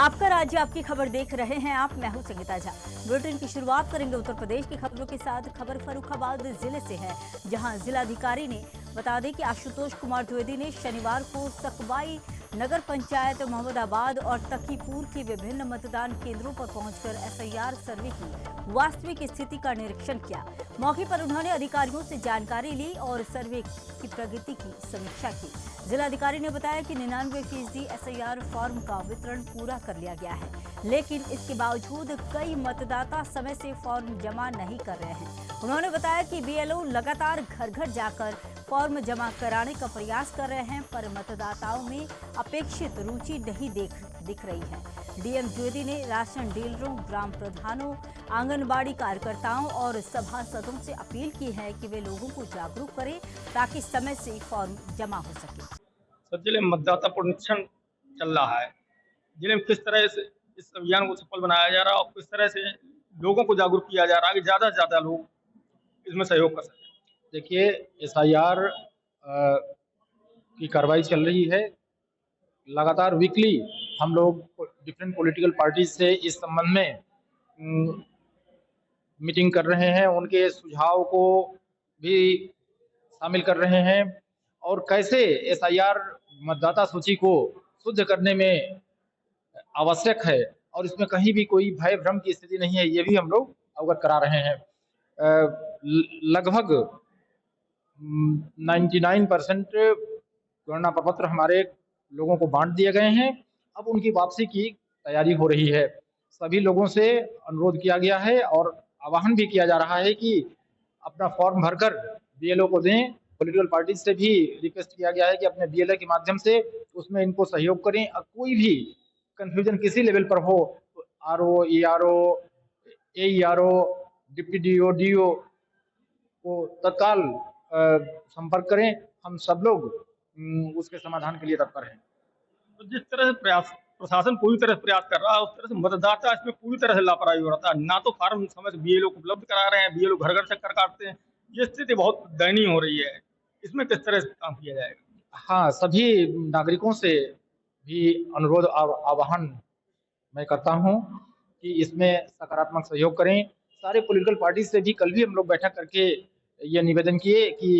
आपका राज्य आपकी खबर देख रहे हैं आप। मैं हूं संगीता झा। बुलेटिन की शुरुआत करेंगे उत्तर प्रदेश की खबरों के साथ। खबर फर्रुखाबाद जिले से है, जहां जिलाधिकारी ने बता दें कि आशुतोष कुमार द्विवेदी ने शनिवार को सकबाई नगर पंचायत मोहम्मदाबाद और तकीपुर के विभिन्न मतदान केंद्रों पर पहुंचकर एसआईआर सर्वे की वास्तविक स्थिति का निरीक्षण किया। मौके पर उन्होंने अधिकारियों से जानकारी ली और सर्वे की प्रगति की समीक्षा की। जिलाधिकारी ने बताया कि 99% एसआईआर फॉर्म का वितरण पूरा कर लिया गया है, लेकिन इसके बावजूद कई मतदाता समय से फॉर्म जमा नहीं कर रहे हैं। उन्होंने बताया कि बीएलओ लगातार घर घर जाकर फॉर्म जमा कराने का प्रयास कर रहे हैं, पर मतदाताओं में अपेक्षित रुचि नहीं दिख रही है। डीएम द्विवेदी ने राशन डीलरों, ग्राम प्रधानों, आंगनबाड़ी कार्यकर्ताओं और सभासदों से अपील की है कि वे लोगों को जागरूक करें ताकि समय से फॉर्म जमा हो सके। सब जिले में मतदाता पुनरीक्षण चल रहा है। जिले में किस तरह से इस अभियान को सफल बनाया जा रहा है और किस तरह से लोगों को जागरूक किया जा रहा है कि ज़्यादा से ज़्यादा लोग इसमें सहयोग कर सकें। देखिए, एसआईआर की कार्रवाई चल रही है। लगातार वीकली हम लोग डिफरेंट पॉलिटिकल पार्टीज से इस संबंध में मीटिंग कर रहे हैं, उनके सुझाव को भी शामिल कर रहे हैं और कैसे एसआईआर मतदाता सूची को शुद्ध करने में आवश्यक है और इसमें कहीं भी कोई भय भ्रम की स्थिति नहीं है, ये भी हम लोग अवगत करा रहे हैं। लगभग 99% गणना प्रपत्र हमारे लोगों को बांट दिए गए हैं। अब उनकी वापसी की तैयारी हो रही है। सभी लोगों से अनुरोध किया गया है और आह्वान भी किया जा रहा है कि अपना फॉर्म भरकर बीएलओ को दें। पॉलिटिकल पार्टी से भी रिक्वेस्ट किया गया है कि अपने बीएलओ के माध्यम से उसमें इनको सहयोग करें। कोई भी कंफ्यूजन किसी लेवल पर हो तो RO, ERO, AERO, deputy DO, DO को तत्काल संपर्क करें। हम सब लोग उसके समाधान के लिए तत्पर हैं। तो जिस तरह से प्रशासन पूरी तरह से प्रयास कर रहा है, उस तरह से मतदाता इसमें पूरी तरह से लापरवाही हो रहा था। ना तो फार्म समय से बीएलओ को उपलब्ध करा रहे हैं, बीएलओ घर घर चक्कर काटते हैं। ये स्थिति बहुत दयनीय हो रही है। इसमें किस तरह से काम किया जाएगा? हाँ, सभी नागरिकों से भी अनुरोध आह्वान मैं करता हूँ कि इसमें सकारात्मक सहयोग करें। सारे पॉलिटिकल पार्टी से भी कल भी हम लोग बैठक करके ये निवेदन किए कि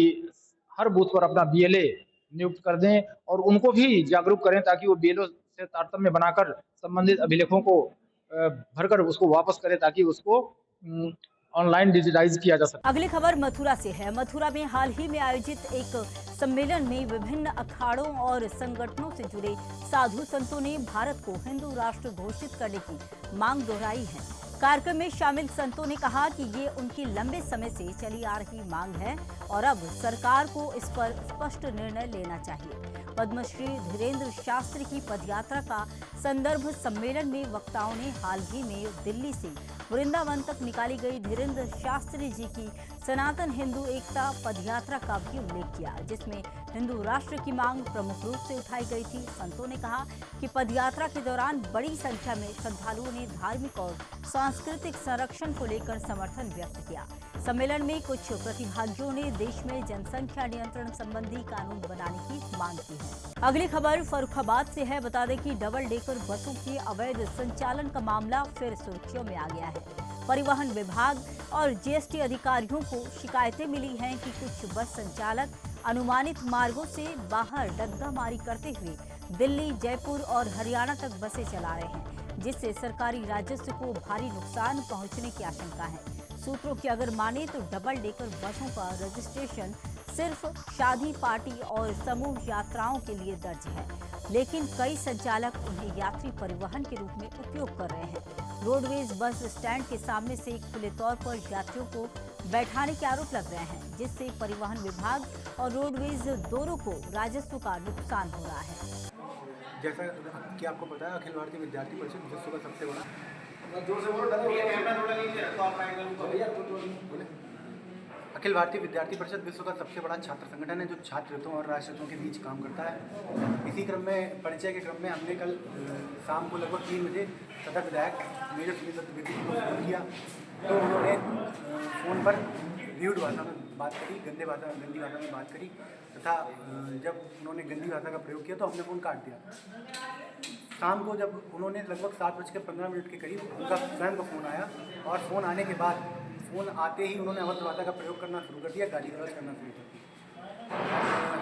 हर बूथ पर अपना बीएलए नियुक्त कर दें और उनको भी जागरूक करें ताकि वो बीएलओ से तारतम्य बनाकर संबंधित अभिलेखों को भरकर उसको वापस करें ताकि उसको ऑनलाइन डिजिटाइज किया जा सके। अगली खबर मथुरा से है। मथुरा में हाल ही में आयोजित एक सम्मेलन में विभिन्न अखाड़ों और संगठनों से जुड़े साधु संतों ने भारत को हिंदू राष्ट्र घोषित करने की मांग दोहराई है। कार्यक्रम में शामिल संतों ने कहा कि ये उनकी लंबे समय से चली आ रही मांग है और अब सरकार को इस पर स्पष्ट निर्णय लेना चाहिए। पद्मश्री धीरेन्द्र शास्त्री की पदयात्रा का संदर्भ सम्मेलन में वक्ताओं ने हाल ही में दिल्ली से वृंदावन तक निकाली गई धीरेन्द्र शास्त्री जी की सनातन हिंदू एकता पदयात्रा का भी उल्लेख किया, जिसमें हिंदू राष्ट्र की मांग प्रमुख रूप से उठाई गई थी। संतों ने कहा कि पदयात्रा के दौरान बड़ी संख्या में श्रद्धालुओं ने धार्मिक और सांस्कृतिक संरक्षण को लेकर समर्थन व्यक्त किया। सम्मेलन में कुछ प्रतिभागियों ने देश में जनसंख्या नियंत्रण संबंधी कानून बनाने की मांग की है। अगली खबर फर्रुखाबाद से है। बता दें कि डबल डेकर बसों के अवैध संचालन का मामला फिर सुर्खियों में आ गया है। परिवहन विभाग और जीएसटी अधिकारियों को शिकायतें मिली हैं कि कुछ बस संचालक अनुमानित मार्गों से बाहर डग्गामारी करते हुए दिल्ली, जयपुर और हरियाणा तक बसें चला रहे हैं, जिससे सरकारी राजस्व को भारी नुकसान पहुंचने की आशंका है। सूत्रों की अगर माने तो डबल डेकर बसों का रजिस्ट्रेशन सिर्फ शादी, पार्टी और समूह यात्राओं के लिए दर्ज है, लेकिन कई संचालक उन्हें यात्री परिवहन के रूप में उपयोग कर रहे हैं। रोडवेज बस स्टैंड के सामने से खुले तौर पर यात्रियों को बैठाने के आरोप लग रहे हैं, जिससे परिवहन विभाग और रोडवेज दोनों को राजस्व का नुकसान हो रहा है। जैसा कि आपको पता है, अखिल भारतीय विद्यार्थी परिषद विश्व का सबसे बड़ा अखिल भारतीय विद्यार्थी परिषद विश्व का सबसे बड़ा छात्र संगठन है जो छात्र हितों और राष्ट्र हितों के बीच काम करता है। इसी क्रम में परिचय के क्रम में हमने कल शाम को लगभग 3 बजे सदर विधायक मेजर सुनील चतुर्वेदी को फोन किया, तो उन्होंने फ़ोन पर र्यूड भाषा में बात करी, गंदी भाषा में बात करी तथा जब उन्होंने गंदी भाषा का प्रयोग किया तो हमने फ़ोन काट दिया। शाम को जब उन्होंने लगभग 7:15 के करीब उनका स्वयं का फ़ोन आया और फ़ोन आने के बाद फ़ोन आते ही उन्होंने अभद्र भाषा का प्रयोग करना शुरू कर दिया, गाली गलौज करना शुरू कर दिया।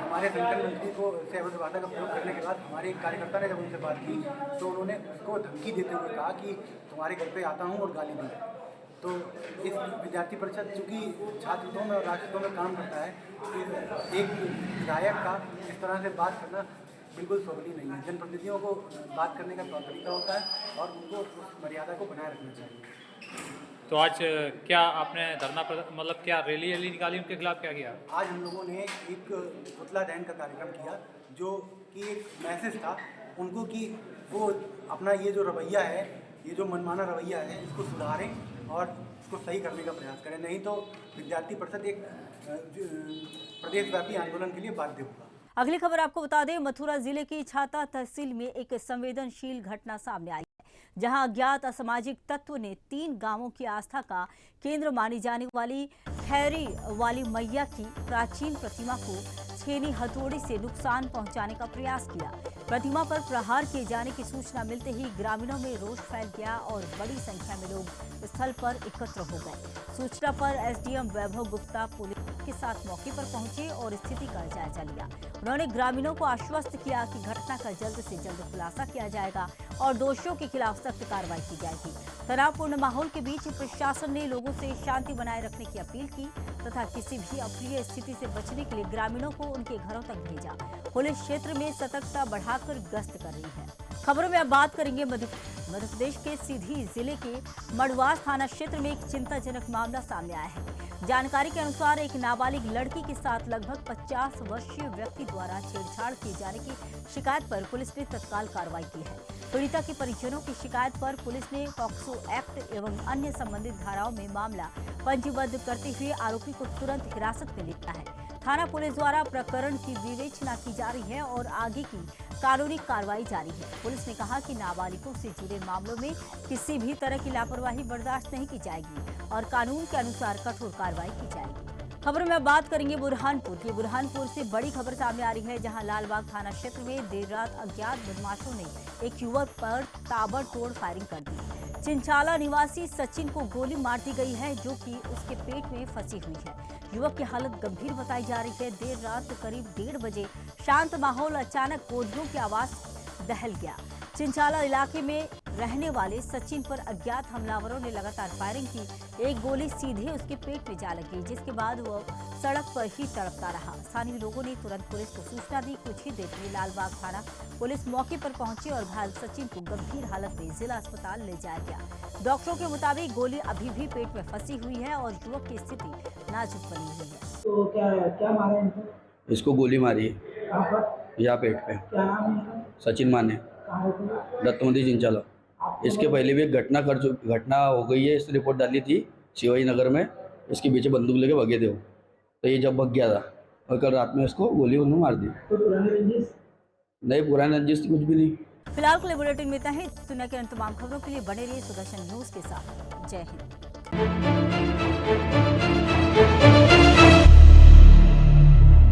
हमारे संगठन मंत्री को से अभद्र भाषा का प्रयोग करने के बाद हमारे एक कार्यकर्ता ने जब उनसे बात की तो उन्होंने उसको धमकी देते हुए कहा कि तुम्हारे घर पे आता हूँ और गाली दूँ। तो इस विद्यार्थी परिषद चूँकि छात्र हितों में और राष्ट्र हितों में काम करता है, एक विधायक का इस तरह से बात करना बिल्कुल शोभनीय नहीं है। जनप्रतिनिधियों को बात करने का तौर तरीका होता है और उनको उस मर्यादा को बनाए रखना चाहिए। तो आज क्या आपने धरना मतलब क्या रैली निकाली, उनके खिलाफ क्या किया? आज हम लोगों ने एक पुतला दहन का कार्यक्रम किया जो कि एक मैसेज था उनको कि वो अपना ये जो रवैया है, ये जो मनमाना रवैया है, इसको सुधारें और इसको सही करने का प्रयास करें, नहीं तो विद्यार्थी परिषद एक प्रदेशव्यापी आंदोलन के लिए बाध्य होगा। अगली खबर आपको बता दें, मथुरा जिले की छाता तहसील में एक संवेदनशील घटना सामने आई है, जहां अज्ञात असामाजिक तत्व ने 3 गांवों की आस्था का केंद्र मानी जाने वाली खैरी वाली मैया की प्राचीन प्रतिमा को छेनी हथौड़ी से नुकसान पहुंचाने का प्रयास किया। प्रतिमा पर प्रहार किए जाने की सूचना मिलते ही ग्रामीणों में रोष फैल गया और बड़ी संख्या में लोग स्थल पर एकत्र हो गए। सूचना पर एसडीएम वैभव गुप्ता पुलिस के साथ मौके पर पहुंचे और स्थिति का जायजा लिया। उन्होंने ग्रामीणों को आश्वस्त किया कि घटना का जल्द से जल्द खुलासा किया जाएगा और दोषियों के खिलाफ सख्त कार्रवाई की जाएगी। तनावपूर्ण माहौल के बीच प्रशासन ने लोगों से शांति बनाए रखने की अपील की तथा किसी भी अप्रिय स्थिति से बचने के लिए ग्रामीणों को उनके घरों तक भेजा। पुलिस क्षेत्र में सतर्कता बढ़ाकर गश्त कर रही है। खबरों में अब बात करेंगे मध्य प्रदेश के सीधी जिले के मड़वास थाना क्षेत्र में एक चिंताजनक मामला सामने आया है। जानकारी के अनुसार एक नाबालिग लड़की के साथ लगभग 50 वर्षीय व्यक्ति द्वारा छेड़छाड़ किए जाने की शिकायत पर पुलिस ने तत्काल कार्रवाई की है। पीड़िता के परिजनों की शिकायत पर पुलिस ने पॉक्सो एक्ट एवं अन्य संबंधित धाराओं में मामला पंजीबद्ध करते हुए आरोपी को तुरंत हिरासत में लिया है। थाना पुलिस द्वारा प्रकरण की विवेचना की जा रही है और आगे की कानूनी कार्रवाई जारी है। पुलिस ने कहा कि नाबालिगों से जुड़े मामलों में किसी भी तरह की लापरवाही बर्दाश्त नहीं की जाएगी और कानून के अनुसार कठोर कार्रवाई की जाएगी। खबर में बात करेंगे बुरहानपुर की। बुरहानपुर से बड़ी खबर सामने आ रही है, जहां लालबाग थाना क्षेत्र में देर रात अज्ञात बदमाशों ने एक युवक पर ताबड़तोड़ फायरिंग कर दी। चिंचाला निवासी सचिन को गोली मार दी गई है, जो कि उसके पेट में फंसी हुई है। युवक की हालत गंभीर बताई जा रही है। देर रात करीब 1:30 बजे शांत माहौल अचानक गोलियों की आवाज दहल गया। चिंचाला इलाके में रहने वाले सचिन पर अज्ञात हमलावरों ने लगातार फायरिंग की। एक गोली सीधे उसके पेट में जा लगी, जिसके बाद वह सड़क पर ही तड़पता रहा। स्थानीय लोगों ने तुरंत पुलिस को सूचना दी। कुछ ही देर में लालबाग थाना पुलिस मौके पर पहुंची और घायल सचिन को गंभीर हालत में जिला अस्पताल ले जाया गया। डॉक्टरों के मुताबिक गोली अभी भी पेट में फंसी हुई है और युवक की स्थिति नाजुक बनी हुई है। तो क्या मारा इनको? इसको गोली मारी है कहाँ पर? या पेट पे। क्या नाम है इनका? सचिन माने, कहाँ रहते हैं? दत्तमंदी चिंचाला। इसके पहले भी एक घटना हो गई है। इस रिपोर्ट डाली थी शिवाजी नगर में, इसके पीछे बंदूक लेके भगे थे वो, तो ये जब भग गया था और कल रात में इसको गोली उन्होंने मार दी। तो पुरानी रंजिश? नहीं, पुरानी रंजिश कुछ भी नहीं। फिलहाल के लिए बुलेटिन में इतना ही। दुनिया के अन्य तमाम खबरों के लिए बने रहिए सुदर्शन न्यूज के साथ। जय हिंद।